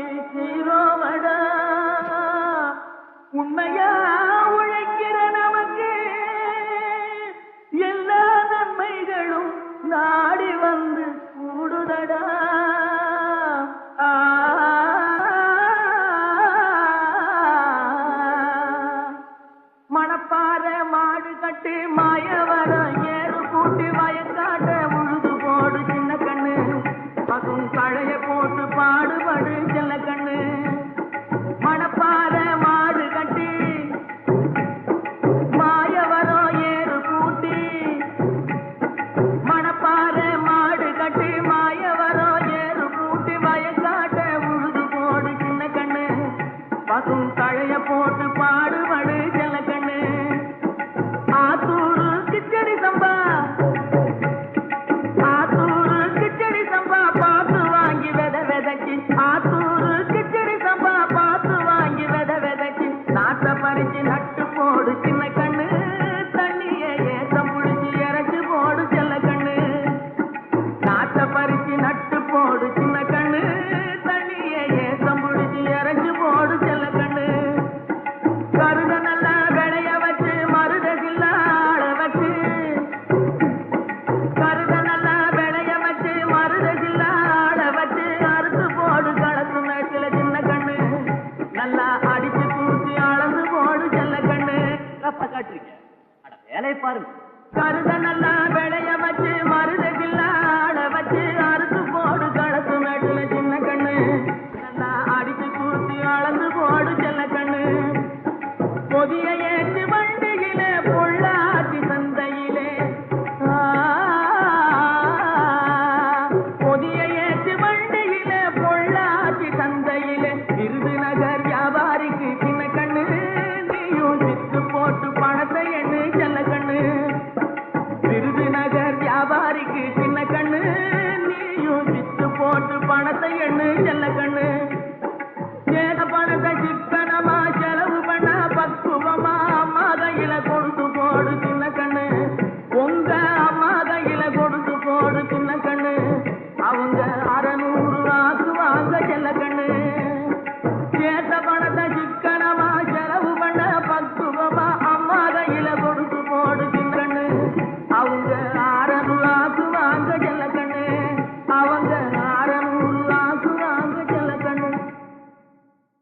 வாழ்க்கைக்கு சீரோவடா உண்மையா உழைக்கிற நமக்கு எல்லா நன்மைகளும் நாடி வந்து கூடுதடா. மணப்பாற மாடு கட்டி மாயவரம் ஏறு கூட்டி வயக்காட்ட உழுது போடு சின்ன கண்ணு பசும் கழைய போட்டு பாடுபடு செல்ல கண்ணு. மணப்பாற மாடு கட்டி மாயவரம் ஏறு கூட்டி மணப்பாற மாடு கட்டி மாயவரம் ஏறு கூட்டி வயக்காட்ட உழுது போடு சின்ன கண்ணு பசும் கழைய போட்டு பாடுபடு செல்ல கண்ணு. ஆத்தூரு கிச்சடி சம்பா ஆத்தூரு கிச்சடி சம்பா பார்த்து வாங்கி விதைக்கு ஆத்தூரு கிச்சடி சம்பா பார்த்து வாங்கி விதைக்கு நாட்டை பறிச்சு நட்டு போடு சின்ன கண்ணு தண்ணியை ஏத்தம் புடிச்சு இறச்சி போடு செல்ல கண்ணு. நாட்டை பறிச்சு நட்டு போடு சின்ன கண்ணு தண்ணியை ஏத்தம் புடிச்சு இறச்சி போடு செல்ல கண்ணு. கருத நல்லா விளைய வச்சு மருதகில்ல ஆள வச்சு கருத நல்லா விளைய வச்சு மருதகில்ல ஆள வச்சு அறுத்து போடு களத்து மேட்டில சின்ன கண்ணு நல்லா அடிச்சு தூக்கி அளந்து போடு செல்ல கண்ணு. அப்ப காட்டுறீங்க வேலை பாருங்க. கருத நல்லா